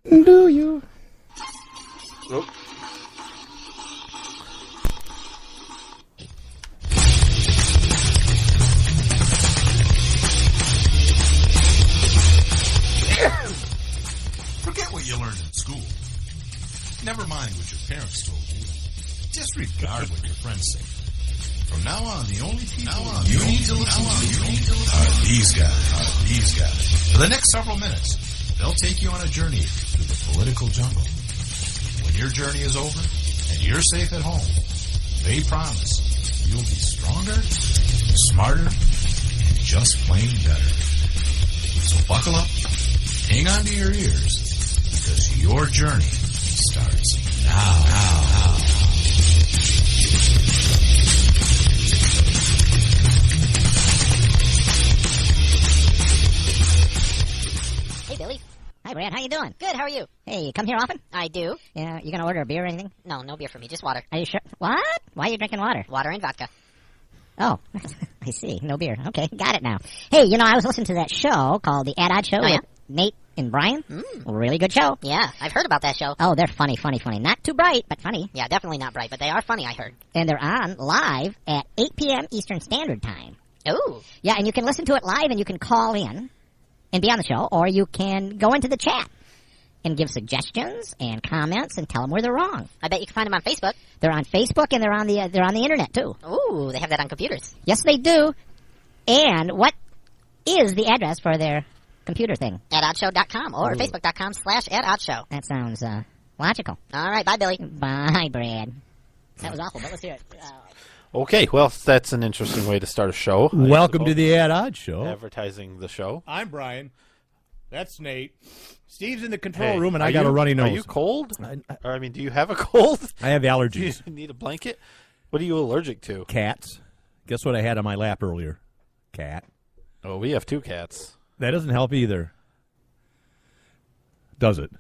Do you? Nope. Forget what you learned in school. Never mind what your parents told you. Disregard what your friends say. From now on, the only people you need to listen to are these guys. For the next several minutes, they'll take you on a journey through the political jungle. When your journey is over and you're safe at home, they promise you'll be stronger, smarter, and just plain better. So buckle up, hang on to your ears, because your journey starts now. Hey, Billy. Hi, Brad. How you doing? Good, how are you? Hey, you come here often? I do. Yeah, you gonna order a beer or anything? No, no beer for me, just water. Are you sure? What? Why are you drinking water? Water and vodka. Oh, I see. No beer. Okay, got it now. Hey, I was listening to that show called The Odd Show Oh, yeah? with Nate and Brian. Really good show. Yeah, I've heard about that show. Oh, they're funny. Not too bright, but funny. Yeah, definitely not bright, but they are funny, I heard. And they're on live at 8 p.m. Eastern Standard Time. Ooh. Yeah, and you can listen to it live and you can call in and be on the show, or you can go into the chat and give suggestions and comments and tell them where they're wrong. I bet you can find them on Facebook. They're on Facebook and they're on the internet too. Ooh, they have that on computers. Yes, they do. And what is the address for their computer thing? AdOddShow.com or Facebook.com/AdOddShow. That sounds logical. All right, bye, Billy. Bye, Brad. That was awful, but let's hear it. Okay, well, that's an interesting way to start a show. Welcome to the Ad Odd Show. Advertising the show. I'm Brian. That's Nate. Steve's in the control room, and I got a runny nose. Are you cold? Or, do you have a cold? I have Do allergies. you need a blanket? What are you allergic to? Cats. Guess what I had on my lap earlier? Cat. Oh, we have 2 cats. That doesn't help either. Does it?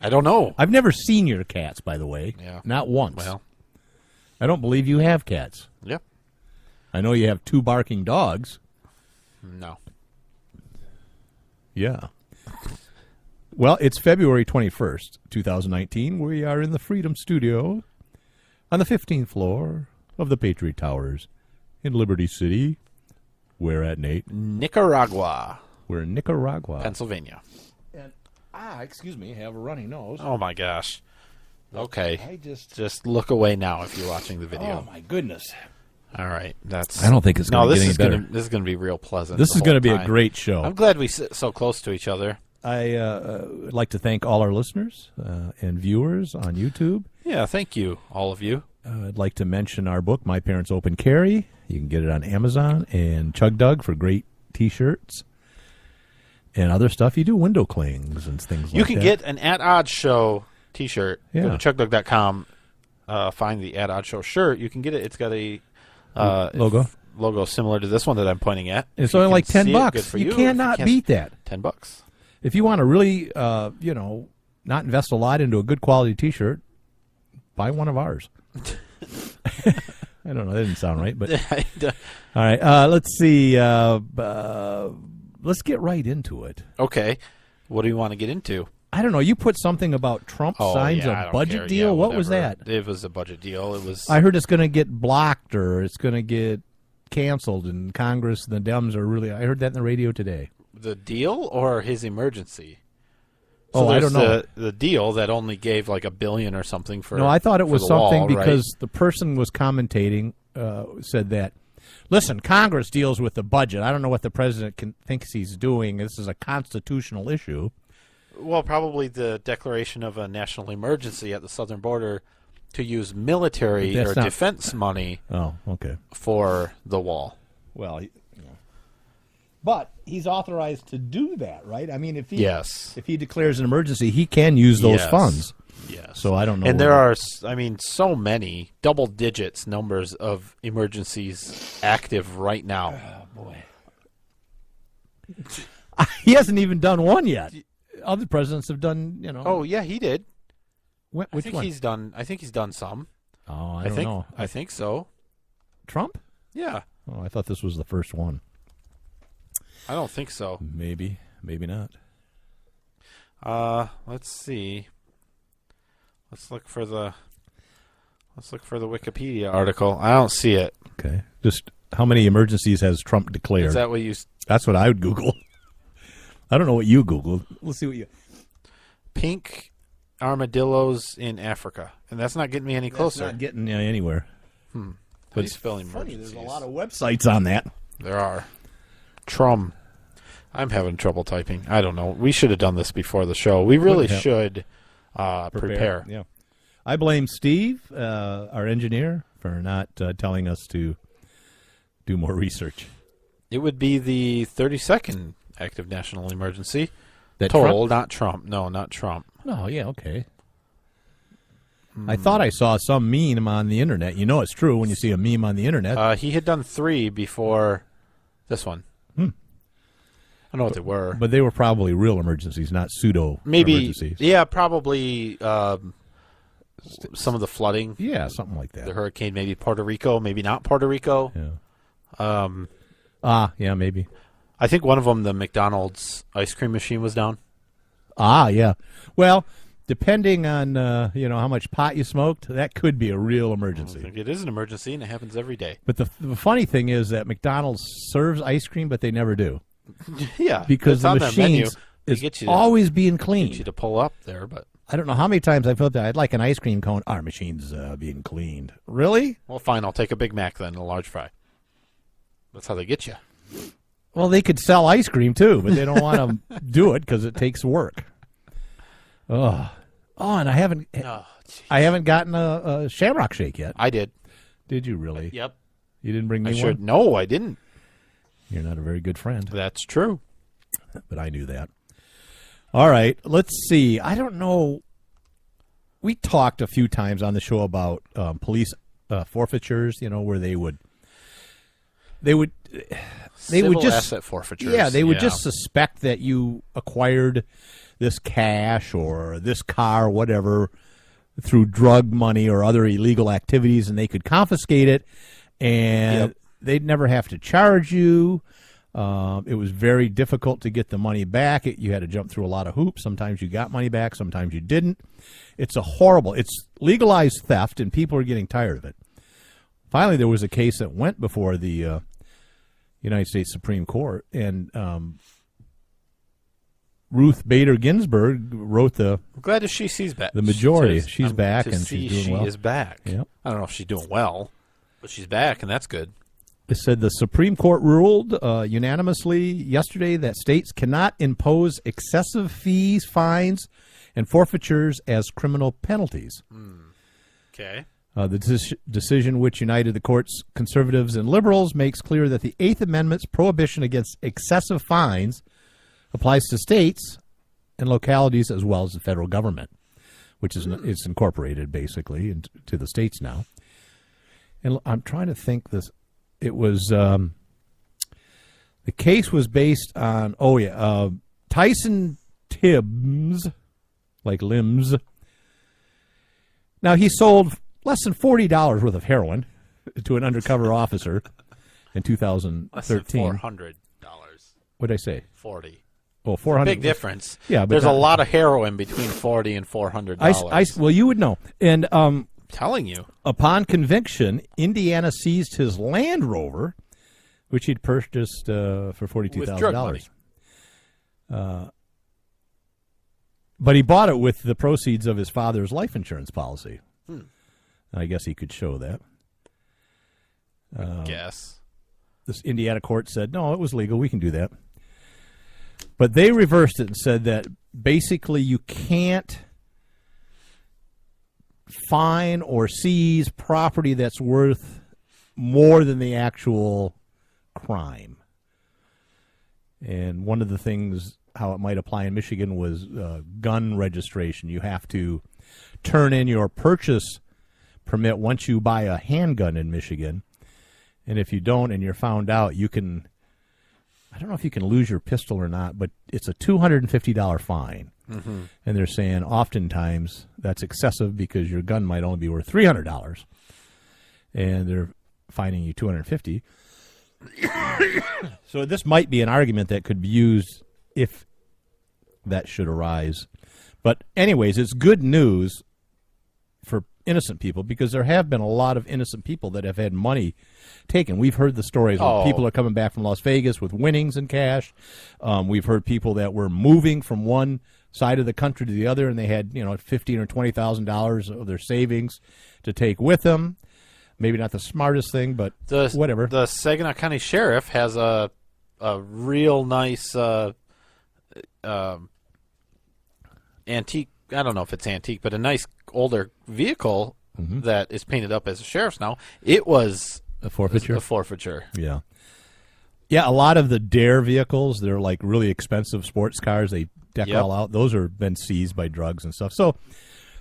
I don't know. I've never seen your cats, by the way. Yeah. Not once. Well, I don't believe you have cats. yep. I know you have 2 barking dogs. No. Yeah. Well, it's February 21st, 2019. We are in the Freedom Studio on the 15th floor of the Patriot Towers in Liberty City. Where at, Nate? Nicaragua, We're in Nicaragua. Pennsylvania. And, excuse me, I have a runny nose. Oh, my gosh. Okay. I Just look away now if you're watching the video. Oh, my goodness. All right. That's. I don't think it's going to get any better. This is going to be real pleasant. This is going to be a great show. I'm glad we sit so close to each other. I'd like to thank all our listeners and viewers on YouTube. Yeah, thank you, all of you. I'd like to mention our book, My Parents Open Carry. You can get it on Amazon, and Chug Dug for great T-shirts and other stuff. You do window clings and things like that. You can get an At Odds Show T-shirt. Yeah. Go to chugdug.com, find the At Odds Show shirt. You can get it. It's got a logo similar to this one that I'm pointing at. It's only like $10. Good for You cannot beat that. $10. If you want to really, not invest a lot into a good quality T-shirt, buy one of ours. I don't know. That didn't sound right, but all right. Let's see. Let's get right into it. Okay. What do you want to get into? I don't know. You put something about Trump signs I a don't budget care. deal. Yeah, what was whatever. that? It was a budget deal. It was. I heard it's going to get blocked or it's going to get canceled, and Congress and the Dems are really. I heard that in the radio today. The deal or his emergency? I don't know. The deal that only gave like $1 billion or something for. No, I thought it was the something wall, because right? the person was commentating said that. Listen, Congress deals with the budget. I don't know what the president thinks he's doing. This is a constitutional issue. Well, probably the declaration of a national emergency at the southern border to use military or defense money. Oh, okay. For the wall. Well, but he's authorized to do that, right? I mean, if he declares an emergency, he can use those funds. Yes. So I don't know. And there are, so many double digits numbers of emergencies active right now. Oh, boy. He hasn't even done one yet. Other presidents have done, Oh, yeah, he did. Which I think one? I think he's done some. Oh, I don't know. I think so. Trump? Yeah. Oh, I thought this was the first one. I don't think so. Maybe not. Let's see. Let's look for the Wikipedia article. I don't see it. Okay. Just how many emergencies has Trump declared? Is that what you... That's what I would Google. I don't know what you Googled. Let's see what you... Pink armadillos in Africa. And that's not getting me any closer. That's not getting you anywhere. But it's spelling funny. emergencies. There's a lot of websites on that. There are. I'm having trouble typing. I don't know. We should have done this before the show. We really should prepare. Yeah. I blame Steve, our engineer, for not telling us to do more research. It would be the 32nd active national emergency. That Total, not Trump. No, not Trump. Oh, yeah, okay. I thought I saw some meme on the internet. You know it's true when you see a meme on the internet. He had done 3 before this one. I don't know what they were. But they were probably real emergencies, not pseudo-emergencies. Yeah, probably some of the flooding. Yeah, something like that. The hurricane, maybe Puerto Rico, maybe not Puerto Rico. Yeah. Yeah, maybe. I think one of them, the McDonald's ice cream machine was down. Yeah. Well, depending on how much pot you smoked, that could be a real emergency. It is an emergency, and it happens every day. But the funny thing is that McDonald's serves ice cream, but they never do. Yeah, because the machine is always being cleaned. Get you to pull up there, but I don't know how many times I felt that I'd like an ice cream cone. Our machine's being cleaned. Really? Well, fine. I'll take a Big Mac then, and a large fry. That's how they get you. Well, they could sell ice cream too, but they don't want to do it because it takes work. And I haven't gotten a Shamrock Shake yet. I did. Did you really? Yep. You didn't bring me one? No, I didn't. You're not a very good friend. That's true. But I knew that. All right, let's see. I don't know. We talked a few times on the show about police forfeitures, where they would just asset forfeitures. Yeah, they would just suspect that you acquired this cash or this car or whatever through drug money or other illegal activities, and they could confiscate it, and they'd never have to charge you. It was very difficult to get the money back. You had to jump through a lot of hoops. Sometimes you got money back, sometimes you didn't. It's it's legalized theft, and people are getting tired of it. Finally, there was a case that went before the United States Supreme Court, and Ruth Bader Ginsburg wrote I'm glad that she's back. The majority. She's back, and she's doing well. She is back. Yep. I don't know if she's doing well, but she's back, and that's good. It said the Supreme Court ruled unanimously yesterday that states cannot impose excessive fees, fines, and forfeitures as criminal penalties. Okay. The decision, which united the court's conservatives and liberals, makes clear that the Eighth Amendment's prohibition against excessive fines applies to states and localities as well as the federal government, which is incorporated basically into the states now. And I'm trying to think this. It was the case was based on Tyson Tibbs, like limbs. Now he sold less than $40 worth of heroin to an undercover officer in 2013. Less than $400. What did I say? 40. Well, 400. Big difference. Yeah, but there's a lot of heroin between $40 and $400. Well, you would know. And telling you. Upon conviction, Indiana seized his Land Rover, which he'd purchased for $42,000. But he bought it with the proceeds of his father's life insurance policy. I guess he could show that. I guess. This Indiana court said, no, it was legal. We can do that. But they reversed it and said that basically you can't fine or seize property that's worth more than the actual crime. And one of the things, how it might apply in Michigan, was gun registration. You have to turn in your purchase permit once you buy a handgun in Michigan. And if you don't and you're found out, you can, I don't know if you can lose your pistol or not, but it's a $250 fine. Mm-hmm. And they're saying oftentimes that's excessive because your gun might only be worth $300. And they're fining you $250. So this might be an argument that could be used if that should arise But anyways, it's good news for innocent people because there have been a lot of innocent people that have had money taken. We've heard the stories where people are coming back from Las Vegas with winnings in cash. We've heard people that were moving from one side of the country to the other, and they had $15,000 or $20,000 of their savings to take with them. Maybe not the smartest thing, but whatever. The Saginaw County Sheriff has a real nice antique. I don't know if it's antique, but a nice older vehicle that is painted up as a sheriff's now. It was a forfeiture. A forfeiture. Yeah. Yeah, a lot of the Dare vehicles, they're like really expensive sports cars. They deck all out. Those are been seized by drugs and stuff. So,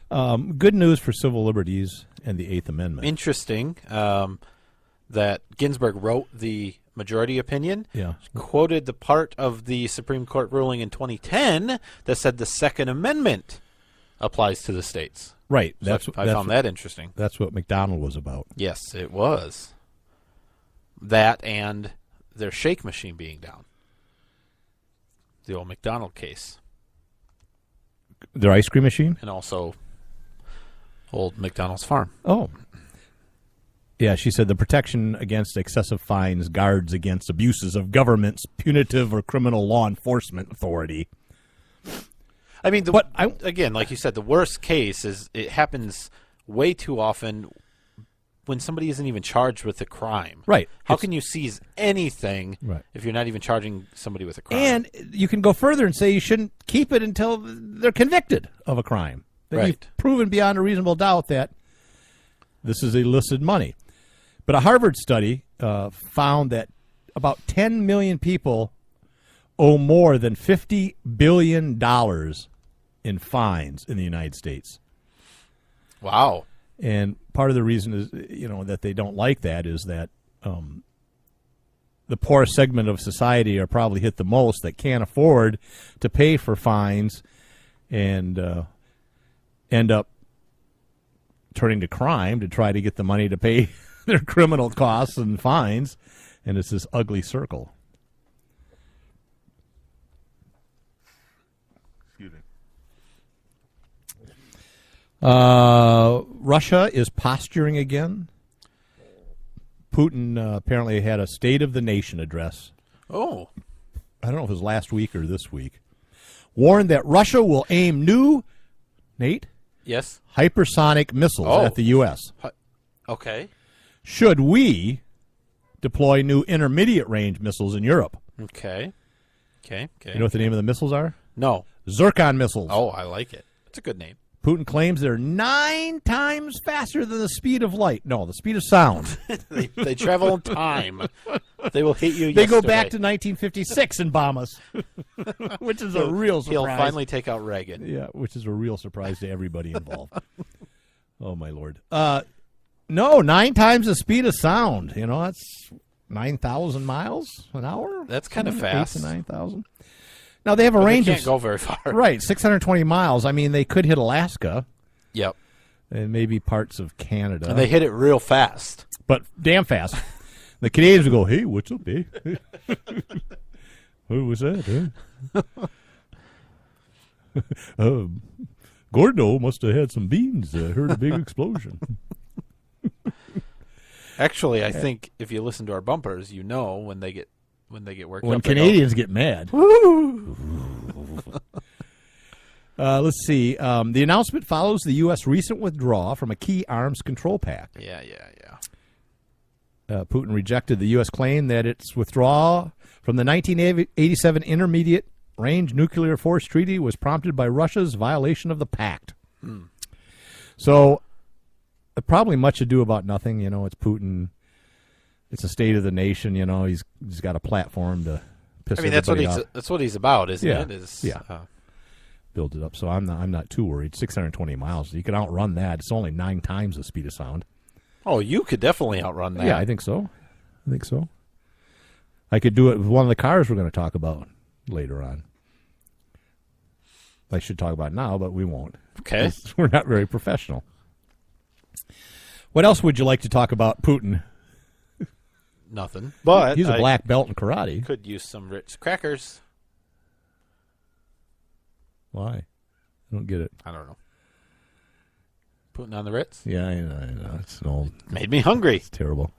good news for civil liberties and the Eighth Amendment. Interesting that Ginsburg wrote the majority opinion, yeah, quoted the part of the Supreme Court ruling in 2010 that said the Second Amendment applies to the states. Right. So I found that interesting. That's what McDonald was about. Yes, it was. That and their shake machine being down. The old McDonald case. Their ice cream machine? And also old McDonald's farm. Oh. Yeah, she said the protection against excessive fines guards against abuses of government's punitive or criminal law enforcement authority. I mean, again, like you said, the worst case is it happens way too often when somebody isn't even charged with a crime. Right. How can you seize anything if you're not even charging somebody with a crime? And you can go further and say you shouldn't keep it until they're convicted of a crime. That you've proven beyond a reasonable doubt that this is illicit money. But a Harvard study found that about 10 million people owe more than $50 billion in fines in the United States. Wow. And part of the reason is, that they don't like that is that the poorest segment of society are probably hit the most that can't afford to pay for fines and end up turning to crime to try to get the money to pay their criminal costs and fines. And it's this ugly circle. Excuse me. Russia is posturing again. Putin apparently had a State of the Nation address. Oh. I don't know if it was last week or this week. Warned that Russia will aim new, Nate? Yes. Hypersonic missiles at the U.S. Okay. Should we deploy new intermediate range missiles in Europe? Okay. You know what the name of the missiles are? No. Zircon missiles. Oh, I like it. It's a good name. Putin claims they're 9 times faster than the speed of light. No, the speed of sound. they travel in time. They will hit you They go back to 1956 and bomb us, which is a real surprise. He'll finally take out Reagan. Yeah, which is a real surprise to everybody involved. Oh, my Lord. No, 9 times the speed of sound. That's 9,000 miles an hour. That's kind of fast. 8 to 9,000. Now, they have a range of... They can't go very far. Right, 620 miles. I mean, they could hit Alaska. Yep. And maybe parts of Canada. And they hit it real fast. But damn fast. The Canadians would go, hey, what's up, eh? What was that, Gordo must have had some beans. Heard a big explosion. Actually, I think if you listen to our bumpers, when they get worked up. When Canadians get mad. Let's see. The announcement follows the U.S. recent withdrawal from a key arms control pact. Yeah. Putin rejected the U.S. claim that its withdrawal from the 1987 Intermediate Range Nuclear Force Treaty was prompted by Russia's violation of the pact. So, probably much ado about nothing. It's Putin. It's a state of the nation. He's got a platform to piss everybody off. That's what he's about, isn't it? Build it up. So I'm not too worried. 620 miles. You can outrun that. It's only 9 times the speed of sound. Oh, you could definitely outrun that. Yeah, I think so. I could do it with one of the cars we're going to talk about later on. I should talk about it now, but we won't. Okay. We're not very professional. What else would you like to talk about Putin? Nothing. But he's a black belt in karate. Could use some Ritz crackers. Why? I don't get it. I don't know. Putting on the Ritz? Yeah, I know. It's an old. Made me hungry. It's terrible.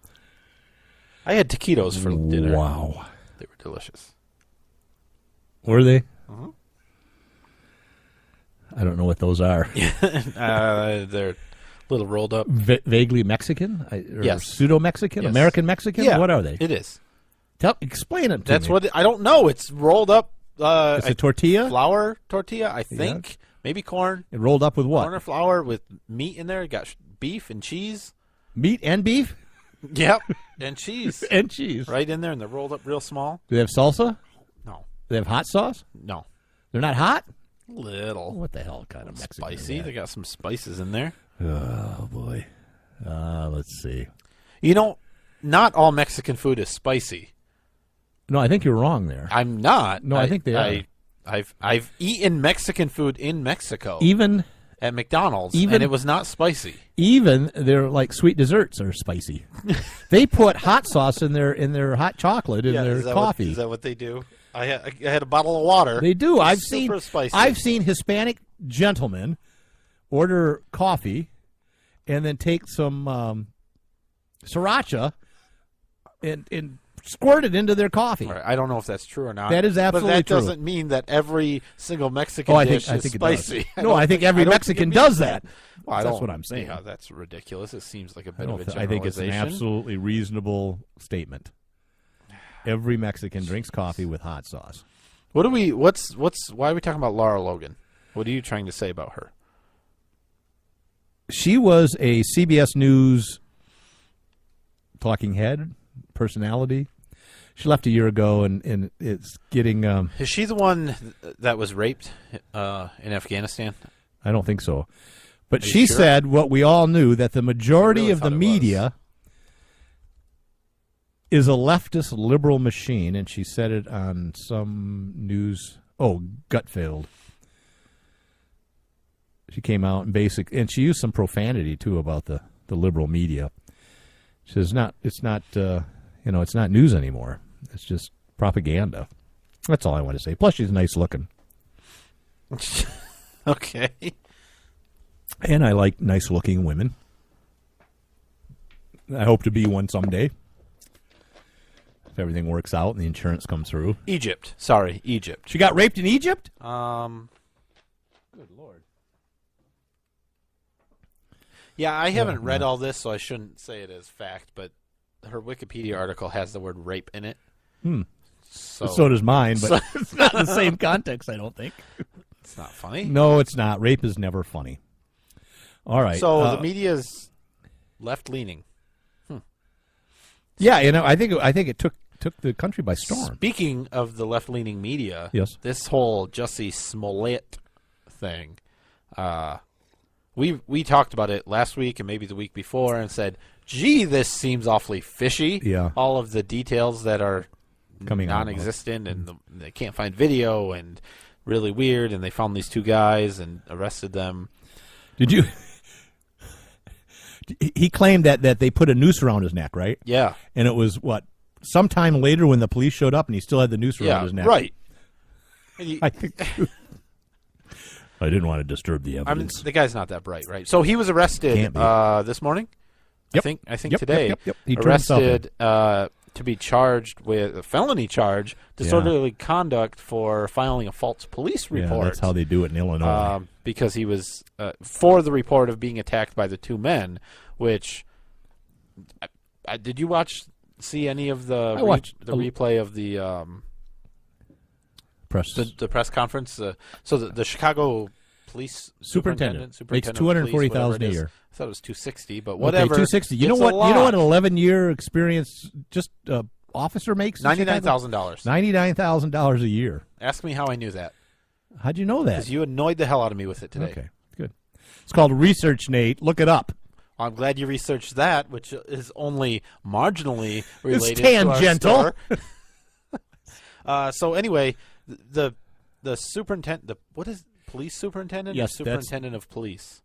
I had taquitos for dinner. Wow. They were delicious. Were they? Mm-hmm. I don't know what those are. They're a little rolled up. Vaguely Mexican? Yes. Pseudo-Mexican? Yes. American Mexican? Yeah. What are they? It is. Explain it to That's me. what I don't know. It's rolled up. It's a tortilla? Flour tortilla, I think. Yeah. Maybe corn. It rolled up with what? Corn or flour with meat in there. You got beef and cheese. Meat and beef? Yep. And cheese. And cheese. Right in there, and they're rolled up real small. Do they have salsa? No. Do they have hot sauce? No. They're not hot? Little. What the hell kind of Mexican is Spicy. that? They got some spices in there. Oh, boy. Let's see. You know, not all Mexican food is spicy. No, I think you're wrong there. I'm not. No, I think they are. I've eaten Mexican food in Mexico. Even at McDonald's, and it was not spicy. Even their like sweet desserts are spicy. They put hot sauce in their hot chocolate in their coffee. Is that what they do? I had a bottle of water. They do. I've spicy. seen Hispanic gentlemen order coffee and then take some sriracha and squirt it into their coffee. Right, I don't know if that's true or not. That is absolutely But that true. doesn't mean that every single Mexican dish is spicy. I think every Mexican does that. Well, that's what I'm saying. Yeah, that's ridiculous. It seems like a bit of a generalization. I think it's an absolutely reasonable statement. Every Mexican drinks coffee with hot sauce. Why are we talking about Laura Logan? What are you trying to say about her? She was a CBS News talking head personality. She left a year ago, and it's getting... Is she the one that was raped in Afghanistan? I don't think so. But she said what we all knew, that the majority of the media is a leftist liberal machine, and she said it on some news... Oh, Gutfeld. She came out and she used some profanity, too, about the liberal media. She says, it's not news anymore. It's just propaganda. That's all I want to say. Plus, she's nice looking. Okay. And I like nice looking women. I hope to be one someday. If everything works out and the insurance comes through. Egypt. She got raped in Egypt? Good Lord. Yeah, I haven't read all this, so I shouldn't say it as fact, but her Wikipedia article has the word rape in it. So does mine, but it's not in the same context, I don't think. It's not funny. No, it's not. Rape is never funny. All right. So the media's left-leaning. Yeah, I think it took the country by storm. Speaking of the left-leaning media, yes, this whole Jussie Smollett thing, we talked about it last week and maybe the week before and said, gee, this seems awfully fishy. Yeah. All of the details that are coming non-existent and they can't find video and really weird, and they found these two guys and arrested them. Did you... He claimed that they put a noose around his neck, right? Yeah. And it was, sometime later when the police showed up and he still had the noose around his neck. Right. I think... I didn't want to disturb the evidence. The guy's not that bright, right? So he was arrested this morning. Yep. I think today. Yep. He arrested to be charged with a felony charge, disorderly conduct for filing a false police report. Yeah, that's how they do it in Illinois. Because he was for the report of being attacked by the two men. Which did you see any of the replay of the press the press conference? So the Chicago police superintendent makes $240,000 a year. I thought it was $260, but whatever. Okay, $260. You know what? You know what an 11-year experience just officer makes? $99,000. $99,000 a year. Ask me how I knew that. How'd you know that? Because you annoyed the hell out of me with it today. Okay, good. It's called research, Nate. Look it up. I'm glad you researched that, which is only marginally related it's tangential. to our store. So anyway, the superintendent, what is police superintendent? Yes, or superintendent of police.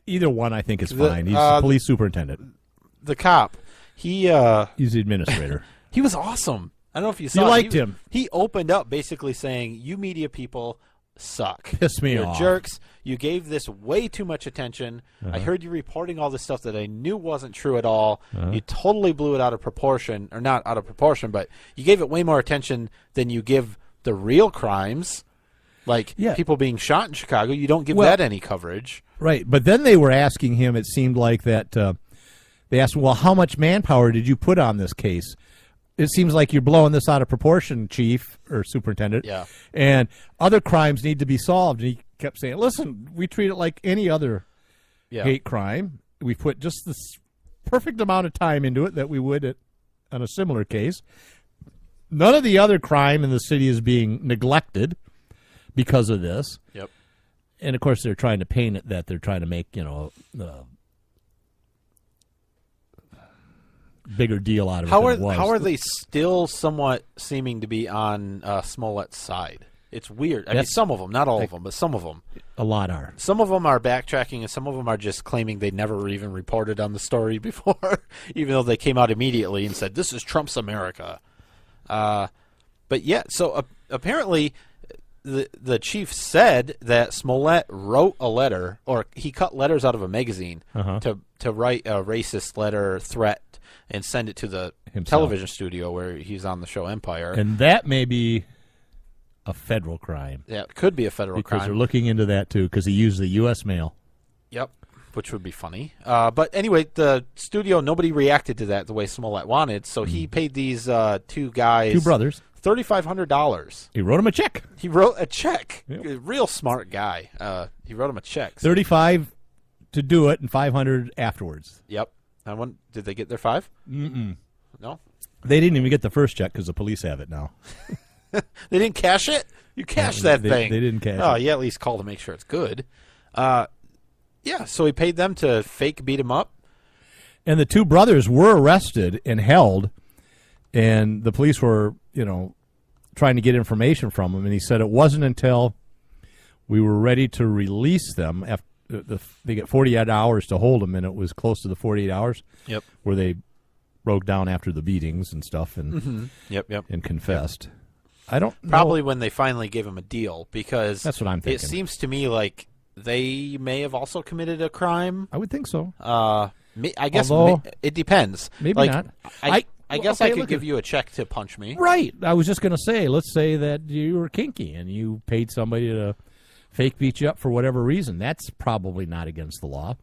Either one, I think, is fine. He's the police superintendent. The cop, he's the administrator. He was awesome. I don't know if you saw. You liked him. He opened up basically saying, "You media people suck. Piss me You're off. jerks. You gave this way too much attention. I heard you reporting all this stuff that I knew wasn't true at all. You totally blew it out of proportion, or not out of proportion, but you gave it way more attention than you give the real crimes, like people being shot in Chicago. You don't give that any coverage. Right, but then they were asking him, it seemed like that, they asked, well, how much manpower did you put on this case? It seems like you're blowing this out of proportion, chief or superintendent. Yeah. And other crimes need to be solved. And he kept saying, listen, we treat it like any other hate crime. We put just this perfect amount of time into it that we would on a similar case. None of the other crime in the city is being neglected because of this. Yep. And, of course, they're trying to paint it that they're trying to make, bigger deal out of it than it was. How are they still somewhat seeming to be on Smollett's side? It's weird. I mean, some of them, not all of them, but some of them. A lot are. Some of them are backtracking, and some of them are just claiming they never even reported on the story before, even though they came out immediately and said, this is Trump's America. But yeah, so apparently the chief said that Smollett wrote a letter, or he cut letters out of a magazine to write a racist letter threat and send it to the television studio where he's on the show Empire. And that may be a federal crime. Yeah, it could be a federal crime. Because they're looking into that, too, because he used the U.S. mail. Yep, which would be funny. But anyway, the studio, nobody reacted to that the way Smollett wanted, so he paid these two guys... Two brothers. $3,500. He wrote him a check. He wrote a check. Yep. A real smart guy. He wrote him a check. $35 to do it and $500 afterwards. Yep. Did they get their $5? Mm-mm. No? They didn't even get the first check because the police have it now. They didn't cash it? You cashed that thing. They didn't cash it. Oh, yeah, at least call to make sure it's good. Yeah, so he paid them to fake beat him up. And the two brothers were arrested and held, and the police were, trying to get information from him. And he said it wasn't until we were ready to release them after they get 48 hours to hold them, and it was close to the 48 hours. Yep. Where they broke down after the beatings and stuff and and confessed. I don't probably know. when they finally gave him a deal, because that's what I'm thinking. It seems to me like they may have also committed a crime. I would think so. I guess it depends. Maybe not. I guess I could give you a check to punch me. Right. I was just going to say, let's say that you were kinky and you paid somebody to fake beat you up for whatever reason. That's probably not against the law.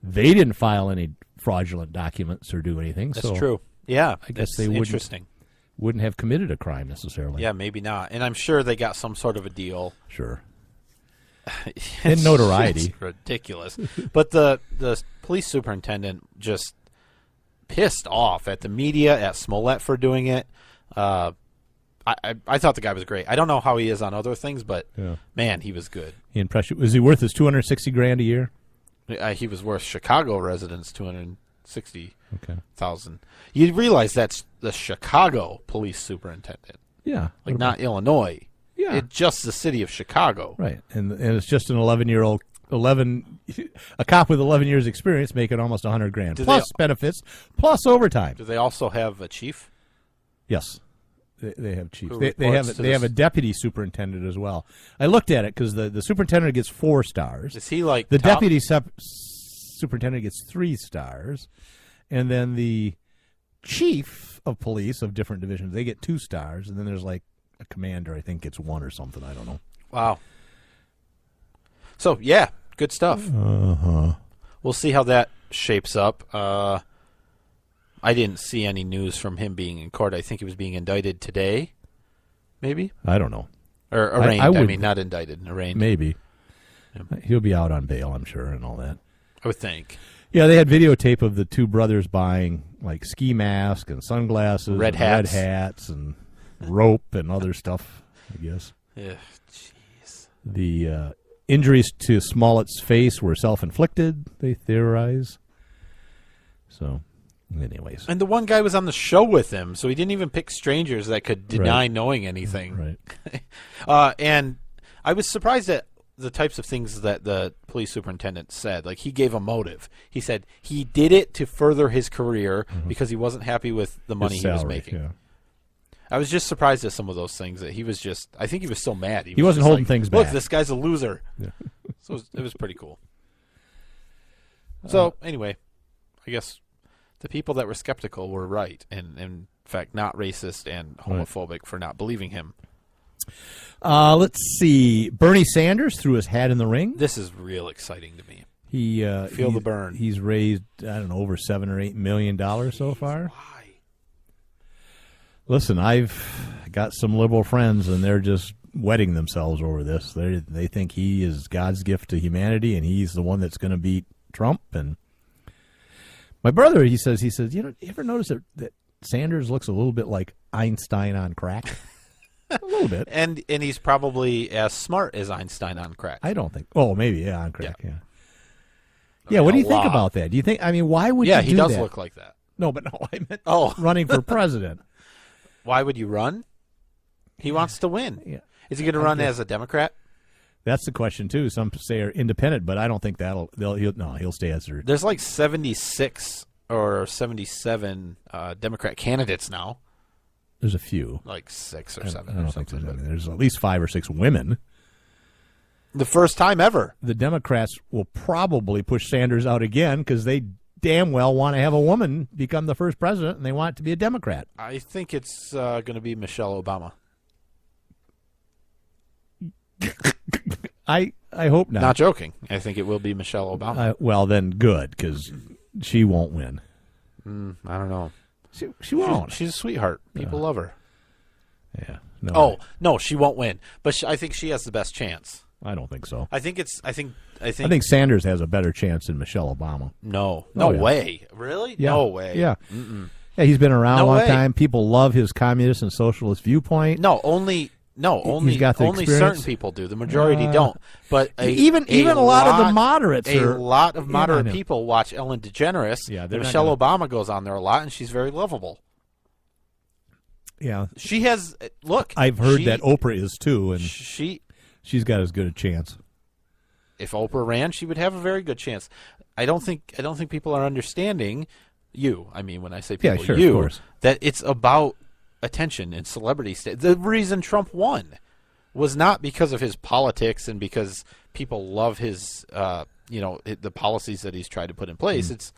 They didn't file any fraudulent documents or do anything. That's true. Yeah. I guess they wouldn't have committed a crime necessarily. Yeah, maybe not. And I'm sure they got some sort of a deal. Sure. And notoriety. It's ridiculous. But the police superintendent just pissed off at the media, at Smollett for doing it. I thought the guy was great. I don't know how he is on other things, but man, he was good. He impressed you. Was he worth his $260,000 a year? He was worth Chicago residents $260,000. You realize that's the Chicago police superintendent. Yeah, like not Illinois. Yeah, it's just the city of Chicago. Right, and it's just an 11-year-old. A cop with 11 years experience making almost $100,000 plus benefits plus overtime. Do they also have a chief? Yes, they have chiefs. They have a deputy superintendent as well. I looked at it because the superintendent gets 4 stars. Is he like the deputy superintendent gets 3 stars, and then the chief of police of different divisions, they get 2 stars, and then there's like a commander, I think, gets 1 or something. I don't know. Wow. So yeah, good stuff. We'll see how that shapes up. I didn't see any news from him being in court. I think he was being indicted today, maybe. I don't know. Or arraigned. I mean, not indicted, arraigned. Maybe. Yeah. He'll be out on bail, I'm sure, and all that. I would think. Yeah, they had videotape of the 2 brothers buying like ski masks and sunglasses, red hats, and rope and other stuff, I guess. Yeah, jeez. The injuries to Smollett's face were self-inflicted, they theorize. So, anyways. And the one guy was on the show with him, so he didn't even pick strangers that could deny knowing anything. Right. And I was surprised at the types of things that the police superintendent said. Like, he gave a motive. He said he did it to further his career because he wasn't happy with the money he was making. Yeah. I was just surprised at some of those things that he was just. I think he was so mad. He wasn't just holding like, things Look, back. this guy's a loser. Yeah. So it was pretty cool. So anyway, I guess the people that were skeptical were right, and in fact not racist and homophobic for not believing him. Let's see. Bernie Sanders threw his hat in the ring. This is real exciting to me. He Feel the burn. He's raised, I don't know, over $7 or $8 million so far. Why? Listen, I've got some liberal friends, and they're just wetting themselves over this. They think he is God's gift to humanity, and he's the one that's going to beat Trump. And my brother, he says, you ever notice that Sanders looks a little bit like Einstein on crack? A little bit. And he's probably as smart as Einstein on crack. I don't think. Oh, maybe, yeah, on crack, yeah. I mean, What do you a think lot. about that? Do you think? I mean, why would you Yeah, do he does that? look like that. No, but no, I meant Oh. running for president. Why would you run? He wants to win. Yeah. Is he going to run as a Democrat? That's the question too. Some say are independent, but I don't think he'll stay as their. There's like 76 or 77 Democrat candidates now. There's a few. Like 6 or I 7 don't or think something. there's at least 5 or 6 women. The first time ever. The Democrats will probably push Sanders out again because they damn well want to have a woman become the first president, and they want it to be a Democrat. I think it's going to be Michelle Obama. I hope not. Not joking. I think it will be Michelle Obama. Well, then good, because she won't win. I don't know. She won't. She's a sweetheart. People love her. Yeah. No, Oh, no, she won't win. But I think she has the best chance. I don't think so. I think I think Sanders has a better chance than Michelle Obama. No Oh, yeah. way. Really? Yeah. No way. Yeah. Yeah, he's been around No a long way. time. People love his communist and socialist viewpoint. Only got the only experience. certain people do. The majority don't. But Even a lot of the moderates a are lot of in on moderate him. people watch Ellen DeGeneres. Yeah, and they're not Michelle Obama goes on there a lot, and she's very lovable. Yeah. She has look. I've heard that Oprah is too, and she's got as good a chance. If Oprah ran, she would have a very good chance. I don't think people are understanding you. I mean, when I say people, Yeah, sure, you, of course. that it's about attention and celebrity. The reason Trump won was not because of his politics and because people love his, the policies that he's tried to put in place. It's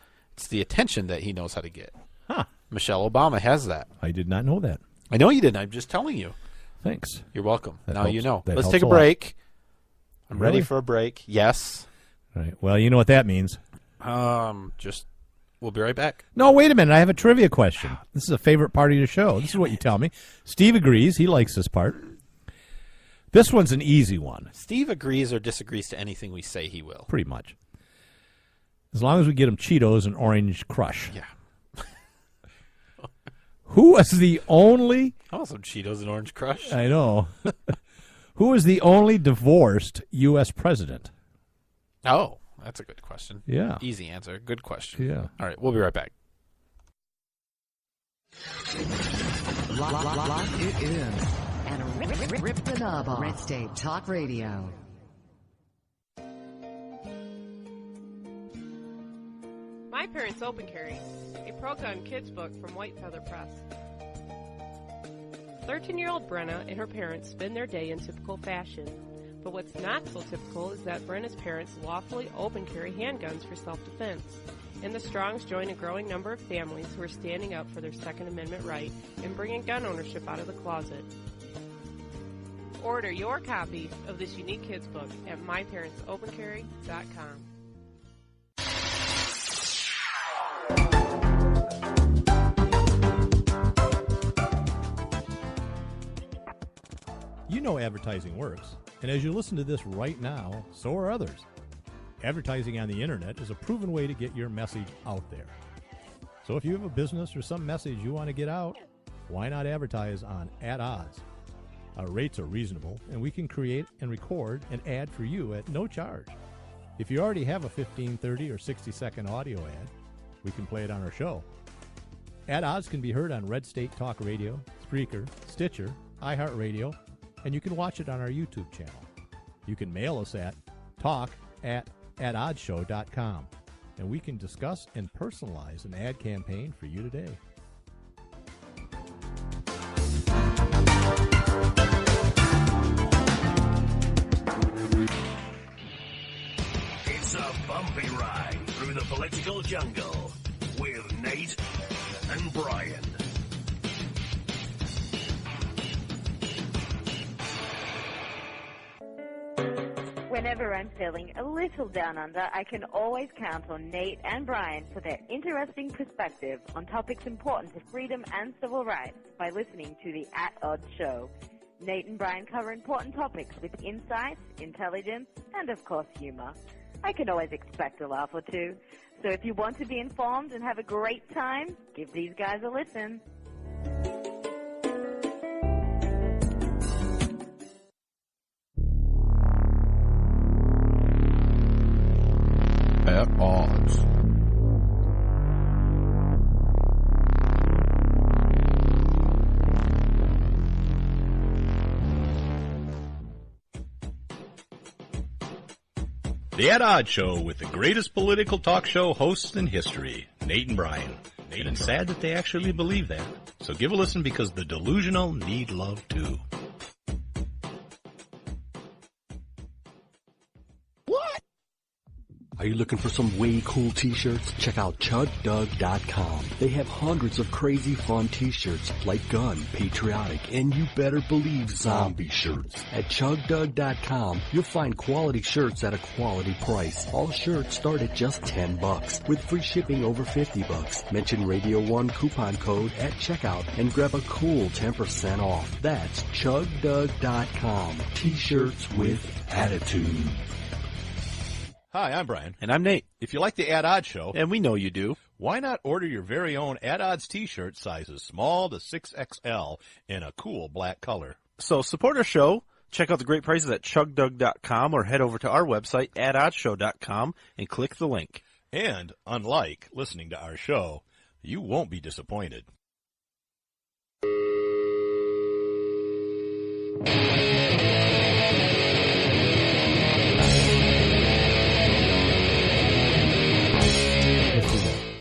the attention that he knows how to get. Huh. Michelle Obama has that. I did not know that. I know you didn't. I'm just telling you. Thanks. You're welcome. That Now helps. you know. That Let's helps take a a lot. break. I'm Really? ready for a break. Yes. All right. Well, you know what that means. We'll be right back. No, wait a minute. I have a trivia question. This is a favorite part of your show. This is what you tell me. Steve agrees. He likes this part. This one's an easy one, Steve agrees or disagrees to anything we say he will. pretty much. As long as we get him Cheetos and Orange Crush. Yeah. Who was the only... I want some Cheetos and Orange Crush. I know. Who was the only divorced U.S. president? Oh, that's a good question. Yeah. Easy answer. Good question. Yeah. All right, we'll be right back. Lock it in. And rip the knob off. Red State Talk Radio. My Parents Open Carry, a pro-gun kids book from White Feather Press. 13-year-old Brenna and her parents spend their day in typical fashion. But what's not so typical is that Brenna's parents lawfully open carry handguns for self-defense. And the Strongs join a growing number of families who are standing up for their Second Amendment right and bringing gun ownership out of the closet. Order your copy of this unique kids book at myparentsopencarry.com. You know advertising works, and as you listen to this right now, so are others. Advertising on the internet is a proven way to get your message out there. So if you have a business or some message you want to get out, why not advertise on At Odds? Our rates are reasonable, and we can create and record an ad for you at no charge. If you already have a 15, 30, or 60-second audio ad, we can play it on our show. At Odds can be heard on Red State Talk Radio, Spreaker, Stitcher, iHeartRadio, and you can watch it on our YouTube channel. You can mail us at talk@oddshow.com, and we can discuss and personalize an ad campaign for you today. It's a bumpy ride through the political jungle with Nate and Brian. Whenever I'm feeling a little down under, I can always count on Nate and Brian for their interesting perspective on topics important to freedom and civil rights by listening to the At Odds Show. Nate and Brian cover important topics with insight, intelligence, and of course humor. I can always expect a laugh or two. So if you want to be informed and have a great time, give these guys a listen. At Odds. The At Odds Show with the greatest political talk show hosts in history, Nate and Brian. And sad that they actually believe that. So give a listen because the delusional need love too. Are you looking for some way cool t-shirts? Check out ChugDug.com. They have hundreds of crazy fun t-shirts like gun, patriotic, and you better believe zombie shirts. At ChugDug.com, you'll find quality shirts at a quality price. All shirts start at just $10 with free shipping over $50. Mention Radio 1 coupon code at checkout and grab a cool 10% off. That's ChugDug.com. T-shirts with attitude. Hi, I'm Brian. And I'm Nate. If you like the At Odds Show, and we know you do, why not order your very own At Odds t-shirt sizes small to 6XL in a cool black color? So support our show. Check out the great prices at chugdug.com or head over to our website, atoddshow.com, and click the link. And, unlike listening to our show, you won't be disappointed.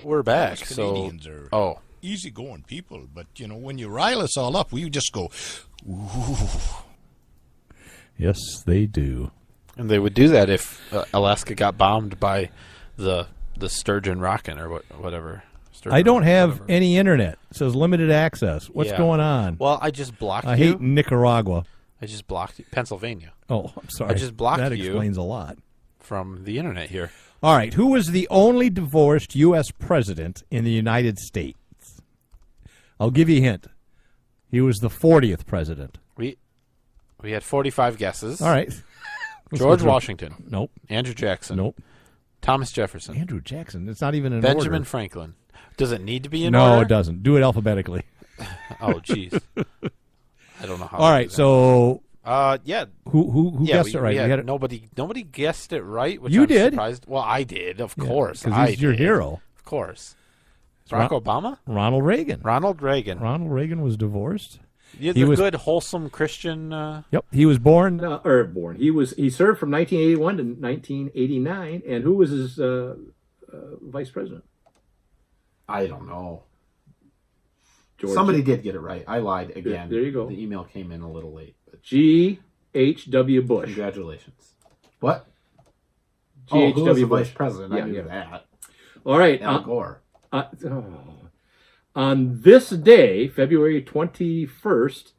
We're back. Canadians are easygoing people, but you know when you rile us all up, we just go, ooh. Yes, they do. And they would do that if Alaska got bombed by the Sturgeon Rockin' or whatever. Sturgeon I don't have any internet. It says limited access. What's Yeah. going on? Well, I just blocked you. I hate Nicaragua. I just blocked you. Pennsylvania. Oh, I'm sorry. I just blocked that you. explains a lot. From the internet here. All right. Who was the only divorced U.S. president in the United States? I'll give you a hint. He was the 40th president. We had 45 guesses. All right. George Washington. Nope. Andrew Jackson. Nope. Thomas Jefferson. Andrew Jackson. It's not even in Benjamin order. Franklin. Does it need to be in order? order? No, it doesn't. Do it alphabetically. Oh, jeez. I don't know how. All right. So. Yeah. Who guessed it right? Nobody guessed it right. Which You I'm did. Surprised. Well, I did, of Yeah, course. 'cause he's your hero. Of course. Barack Obama? Ronald Reagan. Ronald Reagan. Ronald Reagan was divorced. Yeah, he was good, wholesome Christian. Yep, he was born. He served from 1981 to 1989. And who was his vice president? I don't know. George. Somebody did get it right. I lied again. There you go. The email came in a little late. But G.H.W. Bush. Congratulations. What? G.H.W. who was the Bush. vice president? I Yeah, knew yeah. that. All right. Al Gore. On this day, February 21st,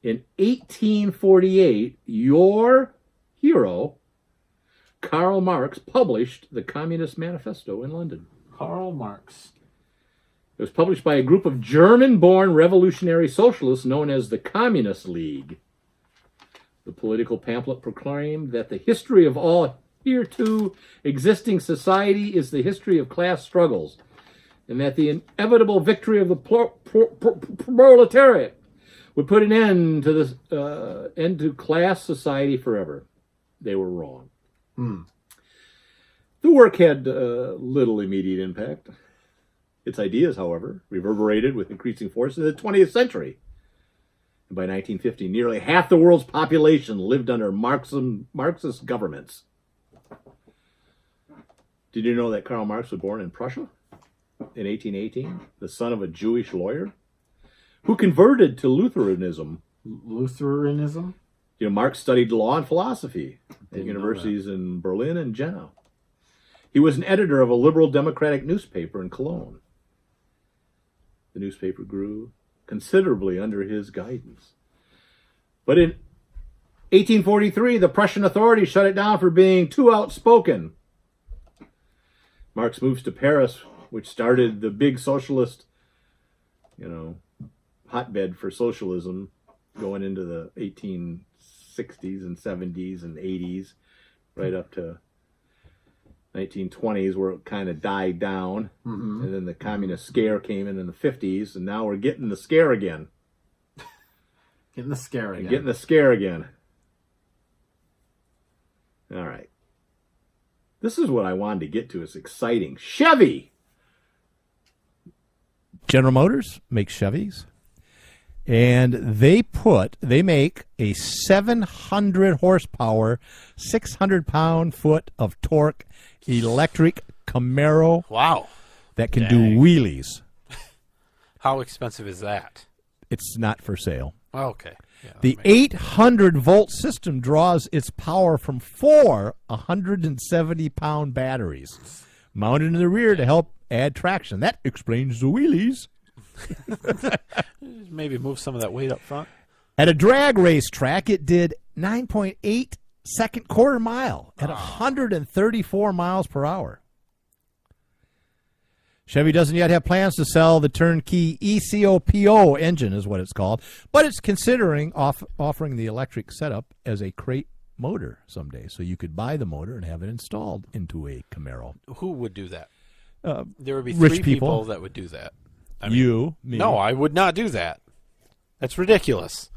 in 1848, your hero, Karl Marx, published the Communist Manifesto in London. Karl Marx. It was published by a group of German-born revolutionary socialists known as the Communist League. The political pamphlet proclaimed that the history of all hereto existing society is the history of class struggles, and that the inevitable victory of the proletariat would put an end to class society forever. They were wrong. The work had little immediate impact. Its ideas, however, reverberated with increasing force in the 20th century. And by 1950, nearly half the world's population lived under Marxist governments. Did you know that Karl Marx was born in Prussia in 1818, the son of a Jewish lawyer who converted to Lutheranism? Lutheranism? Marx studied law and philosophy at universities in Berlin and Jena. He was an editor of a liberal democratic newspaper in Cologne. The newspaper grew considerably under his guidance. But in 1843, the Prussian authorities shut it down for being too outspoken. Marx moves to Paris, which started the big socialist, hotbed for socialism going into the 1860s and 70s and 80s, right up to 1920s, where it kind of died down. Mm-hmm. And then the communist scare came in the 50s, and now we're getting the scare again. Getting the scare again. Getting the scare again. All right. This is what I wanted to get to. It's exciting. Chevy! General Motors makes Chevys. And they make a 700 horsepower, 600 pound-foot of torque electric Camaro. Wow. That can do wheelies. How expensive is that? It's not for sale. Oh, okay. Yeah, the 800-volt system draws its power from 4 170-pound batteries mounted in the rear to help add traction. That explains the wheelies. Maybe move some of that weight up front. At a drag race track, it did 9.8 second quarter mile at 134 miles per hour. Chevy doesn't yet have plans to sell the turnkey ECOPO engine, is what it's called, but it's considering offering the electric setup as a crate motor someday, so you could buy the motor and have it installed into a Camaro. Who would do that? There would be rich three people that would do that. I mean, you, me. No, I would not do that. That's ridiculous.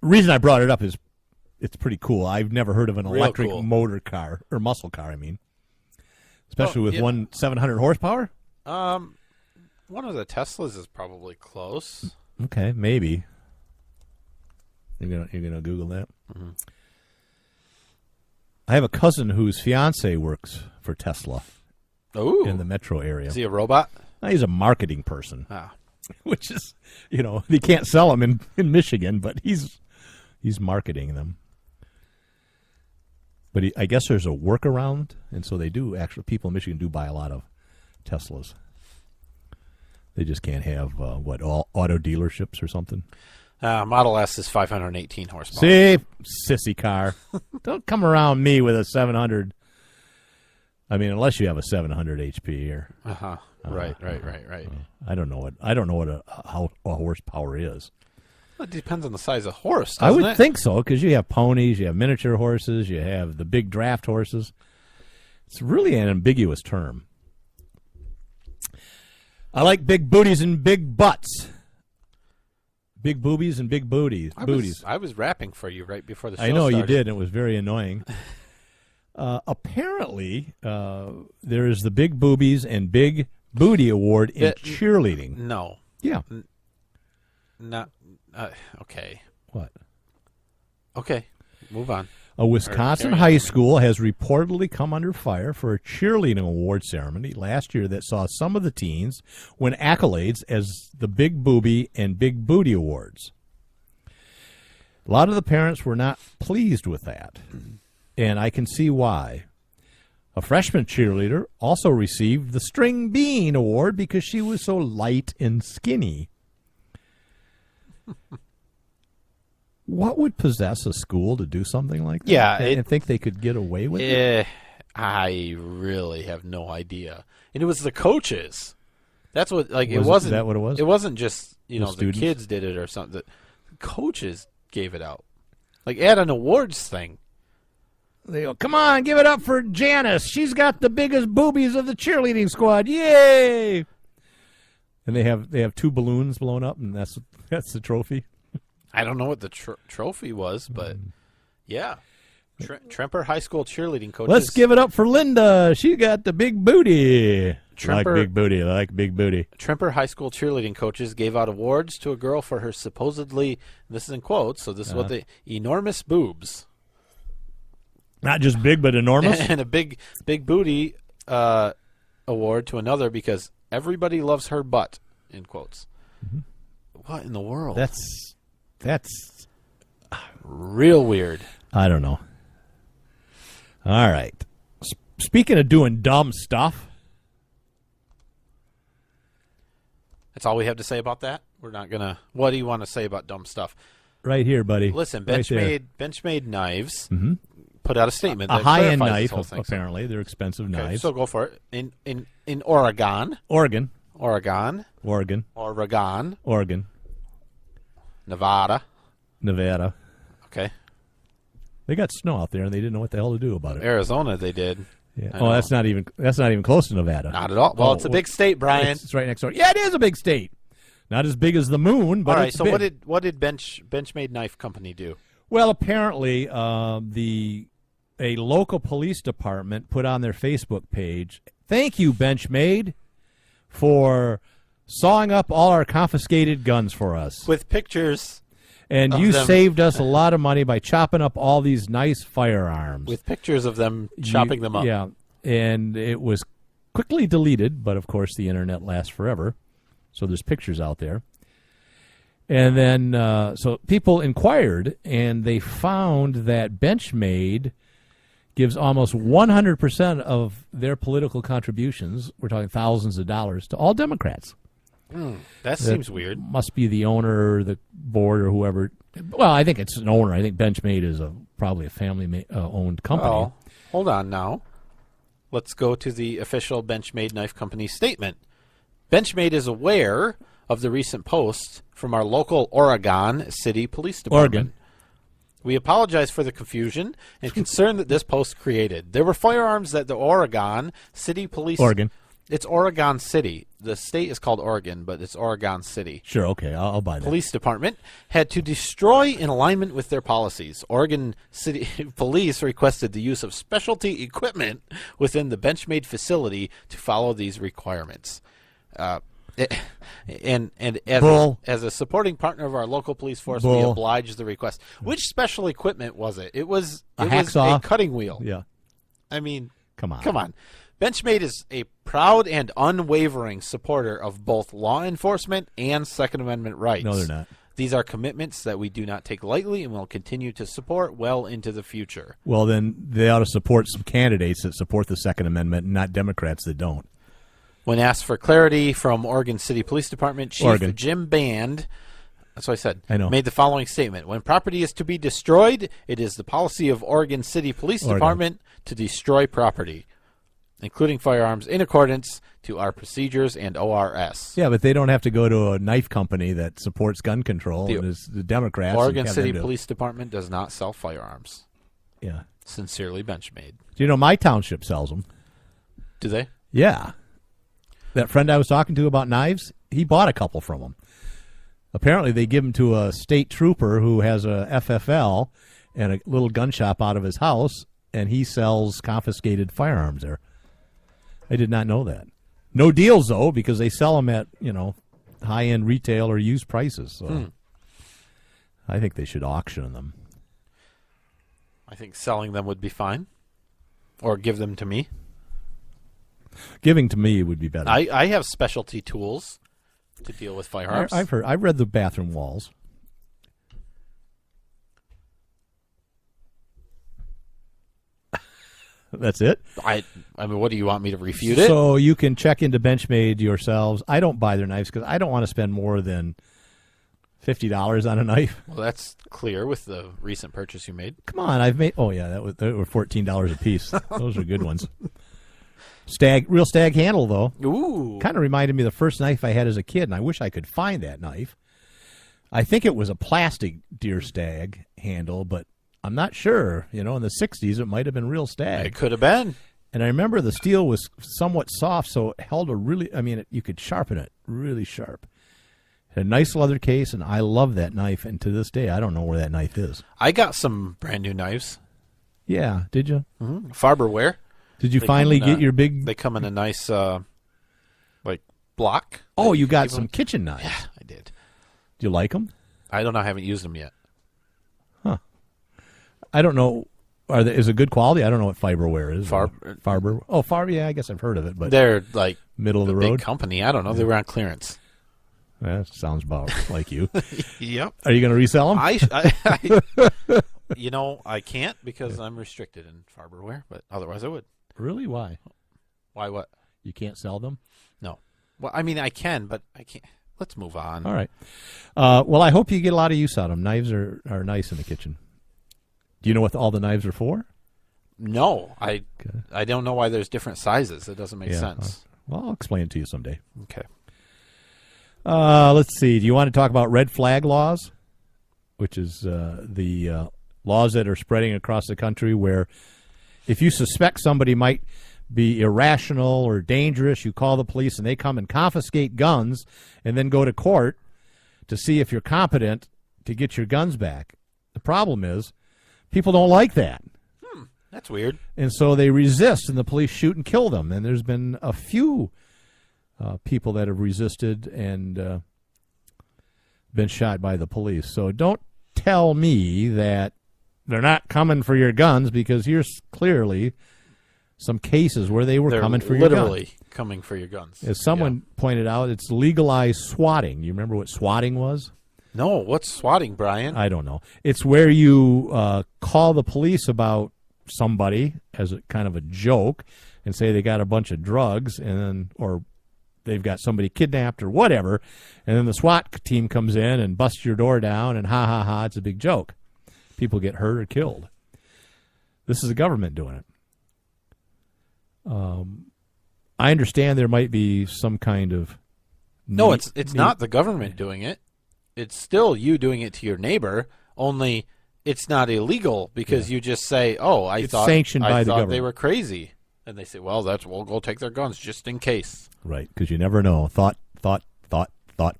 Reason I brought it up is it's pretty cool. I've never heard of an Real electric cool. motor car, or muscle car, I mean. Especially with 700 horsepower? One of the Teslas is probably close. Okay, maybe. You're gonna Google that? Mm-hmm. I have a cousin whose fiance works for Tesla. Ooh. In the metro area. Is he a robot? He's a marketing person. Ah. Which is, they can't sell them in Michigan, but he's marketing them. But I guess there's a workaround, and so they do actually. People in Michigan do buy a lot of Teslas. They just can't have all auto dealerships or something. Model S is 518 horsepower. See, sissy car. Don't come around me with a 700. I mean, unless you have a 700 HP or. Right. I don't know what how a horsepower is. Well, it depends on the size of horse. I would it? think so, because you have ponies, you have miniature horses, you have the big draft horses. It's really an ambiguous term. I like big booties and big butts. Big boobies and big booties. I was rapping for you right before the show I know started. you did, and it was very annoying. Apparently, there is the Big Boobies and Big Booty Award in cheerleading. No. Yeah. Not. Okay. What? Okay. Move on. A Wisconsin high school has reportedly come under fire for a cheerleading award ceremony last year that saw some of the teens win accolades as the Big Booby and Big Booty Awards. A lot of the parents were not pleased with that, and I can see why. A freshman cheerleader also received the String Bean Award because she was so light and skinny. What would possess a school to do something like that? Yeah, and think they could get away with it? I really have no idea. And it was the coaches. That's what it wasn't. Is that what it was? It wasn't just the students? kids did it or something. The coaches gave it out. At an awards thing. They go, come on, give it up for Janice. She's got the biggest boobies of the cheerleading squad. Yay! And they have two balloons blown up, and that's the trophy. I don't know what the trophy was, but yeah. Tremper High School cheerleading coaches. Let's give it up for Linda. She got the big booty. I like big booty. I like big booty. Tremper High School cheerleading coaches gave out awards to a girl for her supposedly, this is in quotes, so this is what enormous boobs. Not just big, but enormous? And a big booty award to another because everybody loves her butt, in quotes. Mm-hmm. What in the world? That's That's real weird. I don't know. All right. Speaking of doing dumb stuff. That's all we have to say about that? We're not going to... What do you want to say about dumb stuff? Right here, buddy. Listen, right Benchmade Knives Mm-hmm. put out a statement. A that high-end clarifies this knife, whole thing. apparently. They're expensive Okay, knives. so go for it. In Oregon. Oregon. Oregon. Oregon. Oregon. Oregon. Nevada. Nevada. Okay. They got snow out there, and they didn't know what the hell to do about it. Arizona, they did. Yeah. I Oh, know. that's not even close to Nevada. Not at all. Well, it's a big state, Brian. It's right next door. Yeah, it is a big state. Not as big as the moon, but all right. it's So big. what did Benchmade Knife Company do? Well, apparently, a local police department put on their Facebook page, "Thank you, Benchmade, for sawing up all our confiscated guns for us. With pictures. And of you them- saved us a lot of money by chopping up all these nice firearms." With pictures of them chopping them up. Yeah, and it was quickly deleted, but of course the internet lasts forever, so there's pictures out there. And then, so people inquired, and they found that Benchmade gives almost 100% of their political contributions, we're talking thousands of dollars, to all Democrats. That seems weird. Must be the owner, or the board, or whoever. Well, I think it's an owner. I think Benchmade is probably a family-owned company. Oh, hold on now. Let's go to the official Benchmade Knife Company statement. Benchmade is aware of the recent post from our local Oregon City Police Department. Oregon. We apologize for the confusion and concern that this post created. There were firearms that the Oregon City Police... Oregon. It's Oregon City. The state is called Oregon, but it's Oregon City. Sure, okay, I'll buy that. Police Department had to destroy in alignment with their policies. Oregon City Police requested the use of specialty equipment within the Benchmade facility to follow these requirements. And as a supporting partner of our local police force, we obliged the request. Which special equipment was it? It was a hacksaw, a cutting wheel. Yeah. I mean, come on. Benchmade is a proud and unwavering supporter of both law enforcement and Second Amendment rights. No, they're not. These are commitments that we do not take lightly and will continue to support well into the future. Well, then they ought to support some candidates that support the Second Amendment and not Democrats that don't. When asked for clarity from Oregon City Police Department Chief Jim Band, that's what I said, made the following statement. When property is to be destroyed, it is the policy of Oregon City Police Department to destroy property, including firearms, in accordance to our procedures and ORS. Yeah, but they don't have to go to a knife company that supports gun control and is the Democrats. Oregon City Police Department does not sell firearms. Yeah. Sincerely, Benchmade. Do you know my township sells them? Do they? Yeah. That friend I was talking to about knives, he bought a couple from them. Apparently they give them to a state trooper who has a FFL and a little gun shop out of his house, and he sells confiscated firearms there. I did not know that. No deals, though, because they sell them at, high-end retail or used prices. So I think they should auction them. I think selling them would be fine. Or give them to me. Giving to me would be better. I have specialty tools to deal with firearms. I've read the bathroom walls. That's it? I mean, what do you want me to refute it? So you can check into Benchmade yourselves. I don't buy their knives because I don't want to spend more than $50 on a knife. Well, that's clear with the recent purchase you made. Come on, I've made. Oh yeah, they were $14 a piece. Those are good ones. Real stag handle though. Ooh, kind of reminded me of the first knife I had as a kid, and I wish I could find that knife. I think it was a plastic deer stag handle, but I'm not sure. In the 60s, it might have been real stag. It could have been. And I remember the steel was somewhat soft, so it held you could sharpen it really sharp. It had a nice leather case, and I love that knife. And to this day, I don't know where that knife is. I got some brand new knives. Yeah, did you? Mm-hmm. Farberware. Did you finally get your big... They come in a nice, block. Oh, you got some kitchen knives. Yeah, I did. Do you like them? I don't know. I haven't used them yet. Huh. I don't know. Is it good quality? I don't know what Farberware is. Farber. Oh, Farber. Yeah, I guess I've heard of it, but they're like middle of the road big company. I don't know. They were on clearance. That sounds about like you. Yep. Are you going to resell them? I can't because I'm restricted in farberware, but otherwise I would. Really? Why? Why what? You can't sell them? No. Well, I mean, I can, but I can't. Let's move on. All right. Well, I hope you get a lot of use out of them. Knives are nice in the kitchen. Do you know what all the knives are for? No. I don't know why there's different sizes. It doesn't make sense. Well, I'll explain it to you someday. Okay. Let's see. Do you want to talk about red flag laws, which is the laws that are spreading across the country where if you suspect somebody might be irrational or dangerous, you call the police and they come and confiscate guns and then go to court to see if you're competent to get your guns back. The problem is people don't like that. That's weird. And so they resist and the police shoot and kill them. And there's been a few people that have resisted and been shot by the police. So don't tell me that they're not coming for your guns, because here's clearly some cases where they were coming for your guns. Literally coming for your guns. As someone pointed out, it's legalized swatting. You remember what swatting was? No, what's swatting, Brian? I don't know. It's where you call the police about somebody as a kind of a joke and say they got a bunch of drugs or they've got somebody kidnapped or whatever, and then the SWAT team comes in and busts your door down and ha, ha, ha, it's a big joke. People get hurt or killed. This is the government doing it. I understand there might be some kind of... No, it's not the government doing it. It's still you doing it to your neighbor, only it's not illegal because you just say, oh, I thought sanctioned by the government. They were crazy. And they say, well, we'll go take their guns just in case. Right, because you never know. Thought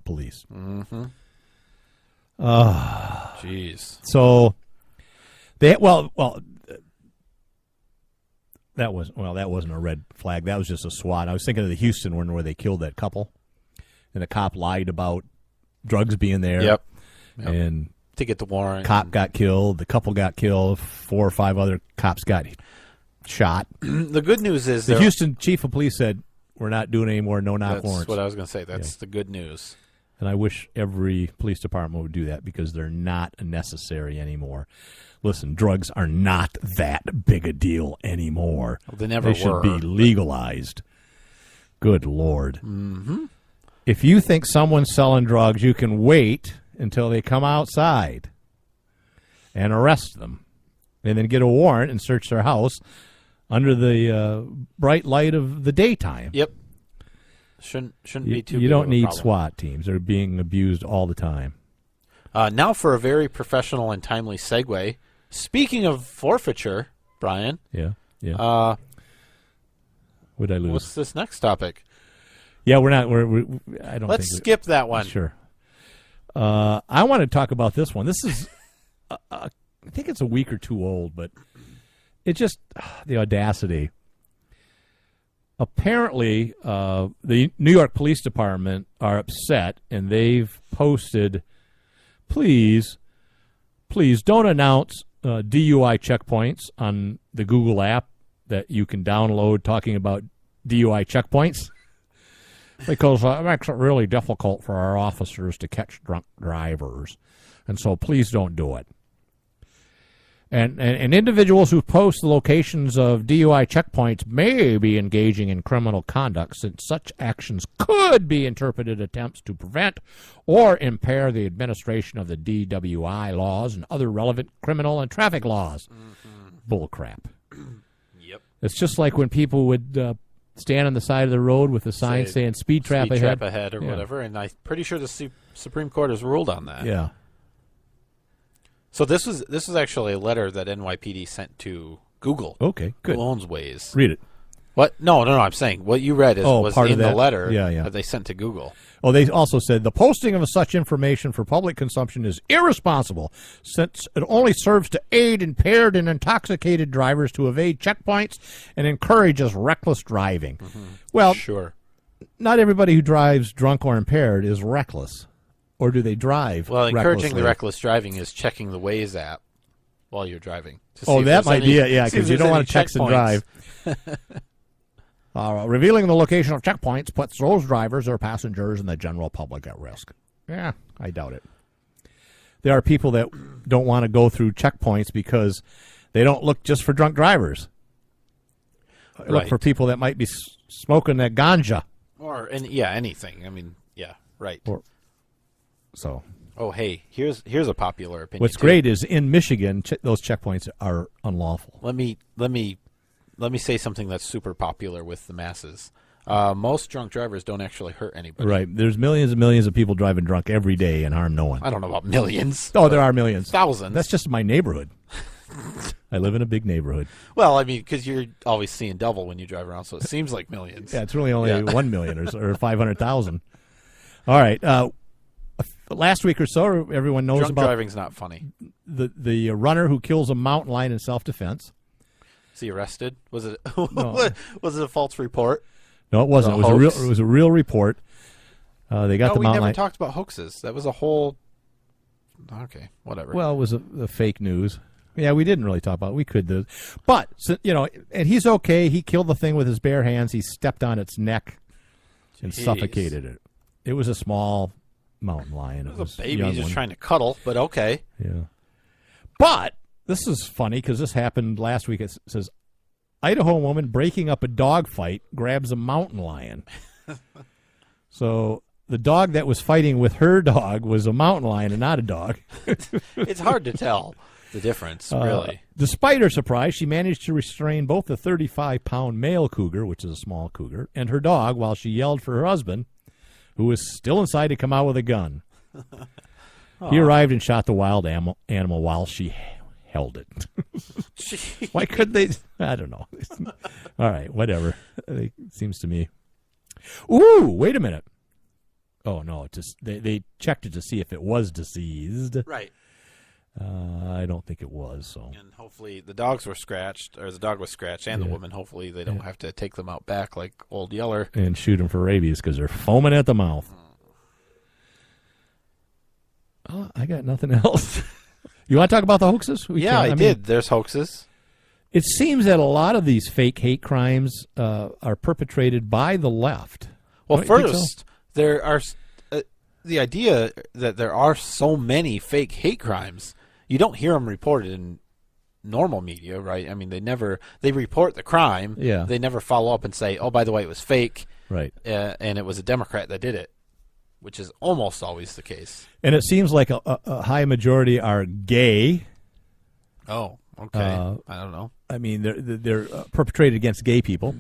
police. Mm-hmm. Jeez. So, that wasn't a red flag. That was just a SWAT. I was thinking of the Houston one where they killed that couple, and the cop lied about drugs being there. Yep. And to get the warrant. Cop got killed. The couple got killed. 4 or 5 other cops got shot. The good news is the Houston chief of police said, we're not doing any more no-knock warrants. That's what I was going to say. That's the good news. And I wish every police department would do that because they're not necessary anymore. Listen, drugs are not that big a deal anymore. Well, they never were. They should be legalized. Good Lord. Mm-hmm. If you think someone's selling drugs, you can wait until they come outside and arrest them and then get a warrant and search their house under the bright light of the daytime. Yep. Shouldn't be too big You don't of a need problem. SWAT teams. They're being abused all the time. Now for a very professional and timely segue. Speaking of forfeiture, Brian. Yeah. Would I lose? What's this next topic? Yeah, we're not. I don't. Let's skip that one. Sure. I want to talk about this one. This is, I think it's a week or two old, but it just the audacity. Apparently, the New York Police Department are upset, and they've posted, please don't announce DUI checkpoints on the Google app that you can download talking about DUI checkpoints, because it makes it really difficult for our officers to catch drunk drivers, and so please don't do it. And individuals who post the locations of DUI checkpoints may be engaging in criminal conduct, since such actions could be interpreted attempts to prevent or impair the administration of the DWI laws and other relevant criminal and traffic laws. Mm-hmm. Bull crap. Yep. It's just like when people would stand on the side of the road with a sign saying speed trap ahead. Speed trap ahead or whatever, and I'm pretty sure the Supreme Court has ruled on that. Yeah. So this is actually a letter that NYPD sent to Google. Okay, good. Who owns Waze? Read it. What? No. I'm saying what you read was part in of that? the letter Yeah. that they sent to Google. Oh, they also said the posting of such information for public consumption is irresponsible, since it only serves to aid impaired and intoxicated drivers to evade checkpoints and encourages reckless driving. Mm-hmm. Well, sure. Not everybody who drives drunk or impaired is reckless. Or do they drive? Well, encouraging recklessly? the reckless driving is checking the Waze app while you're driving. Oh, that might be it, yeah, because you don't want to text and drive. Revealing the location of checkpoints puts those drivers or passengers and the general public at risk. Yeah, I doubt it. There are people that don't want to go through checkpoints because they don't look just for drunk drivers. Look Right. for people that might be smoking that ganja. Or anything. I mean, yeah, right. So. Oh, hey, here's a popular opinion. What's great is in Michigan, those checkpoints are unlawful. Let me say something that's super popular with the masses. Most drunk drivers don't actually hurt anybody. Right. There's millions and millions of people driving drunk every day and harm no one. I don't know about millions. Oh, there are millions. Thousands. That's just my neighborhood. I live in a big neighborhood. Well, I mean, because you're always seeing double when you drive around, so it seems like millions. Yeah, it's really only 1 million or 500,000. All right. Last week or so, everyone knows Drunk about driving's not funny. The runner who kills a mountain lion in self-defense. Is he arrested? Was it No. was it a false report? No, it wasn't. It was a real report. They got the we mountain never lion. talked about hoaxes. That was a whole. Okay, whatever. Well, it was a fake news. Yeah, we didn't really talk about it. We could do. But, and he's okay. He killed the thing with his bare hands. He stepped on its neck and suffocated it. It was a small mountain lion. It was a baby just trying to cuddle, but okay. Yeah. But this is funny because this happened last week. It says, Idaho woman breaking up a dog fight grabs a mountain lion. So the dog that was fighting with her dog was a mountain lion and not a dog. It's hard to tell the difference, really. Despite her surprise, she managed to restrain both the 35-pound male cougar, which is a small cougar, and her dog while she yelled for her husband, who was still inside, to come out with a gun. He arrived and shot the wild animal while she held it. Why couldn't they? I don't know. All right, whatever. It seems to me. Ooh, wait a minute. Oh, no. They checked it to see if it was diseased. Right. I don't think it was. So. And hopefully the dogs were scratched, or the dog was scratched, and the woman. Hopefully they don't have to take them out back like Old Yeller. And shoot them for rabies because they're foaming at the mouth. Oh, I got nothing else. You want to talk about the hoaxes? I did. There's hoaxes. It seems that a lot of these fake hate crimes are perpetrated by the left. Well, first, there are the idea that there are so many fake hate crimes. You don't hear them reported in normal media, right? I mean, they report the crime. Yeah. They never follow up and say, oh, by the way, it was fake. Right. And it was a Democrat that did it, which is almost always the case. And it seems like a high majority are gay. Oh, okay. I don't know. I mean, they're perpetrated against gay people.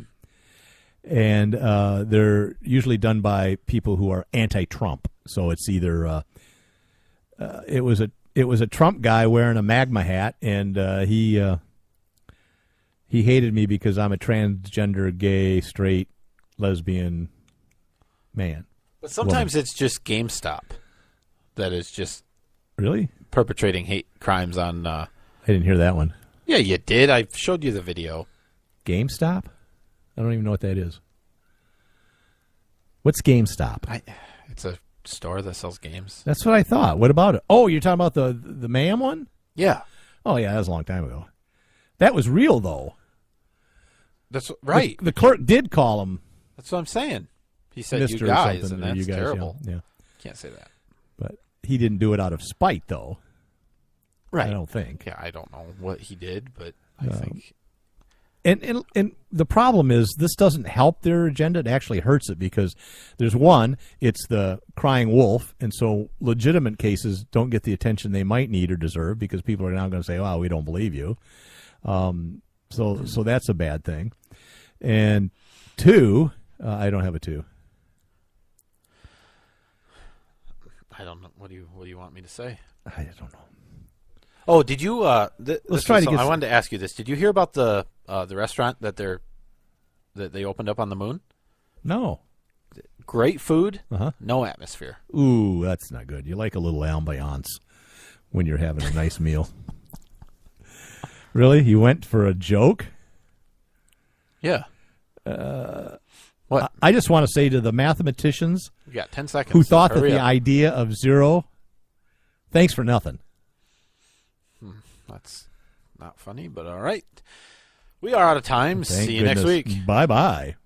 And they're usually done by people who are anti-Trump. So it's either it was a Trump guy wearing a magma hat, and he hated me because I'm a transgender, gay, straight, lesbian man. But sometimes it's just GameStop that is just really perpetrating hate crimes on. I didn't hear that one. Yeah, you did. I showed you the video. GameStop? I don't even know what that is. What's GameStop? It's a store that sells games. That's what I thought. What about it? Oh, you're talking about the Mayhem one? Yeah. Oh, yeah, that was a long time ago. That was real, though. That's right. The clerk did call him. That's what I'm saying. He said Mr. you or guys, something, and or that's you guys, terrible. Yeah. Can't say that. But he didn't do it out of spite, though. Right. I don't think. Yeah, I don't know what he did, but I think. And the problem is this doesn't help their agenda. It actually hurts it because there's it's the crying wolf, and so legitimate cases don't get the attention they might need or deserve because people are now going to say, "Wow, we don't believe you." So that's a bad thing. And two, I don't have a two. I don't know. What do you want me to say? I don't know. Oh, did you? Let's try to get. I wanted to ask you this. Did you hear about the restaurant that they opened up on the moon? No. Great food, Uh-huh. No atmosphere. Ooh, that's not good. You like a little ambiance when you're having a nice meal. Really? You went for a joke? Yeah. What? I just want to say to the mathematicians You got 10 seconds. who thought that Hurry the up. idea of zero, thanks for nothing. That's not funny, but all right. We are out of time. Thank See you next goodness. week. Bye-bye.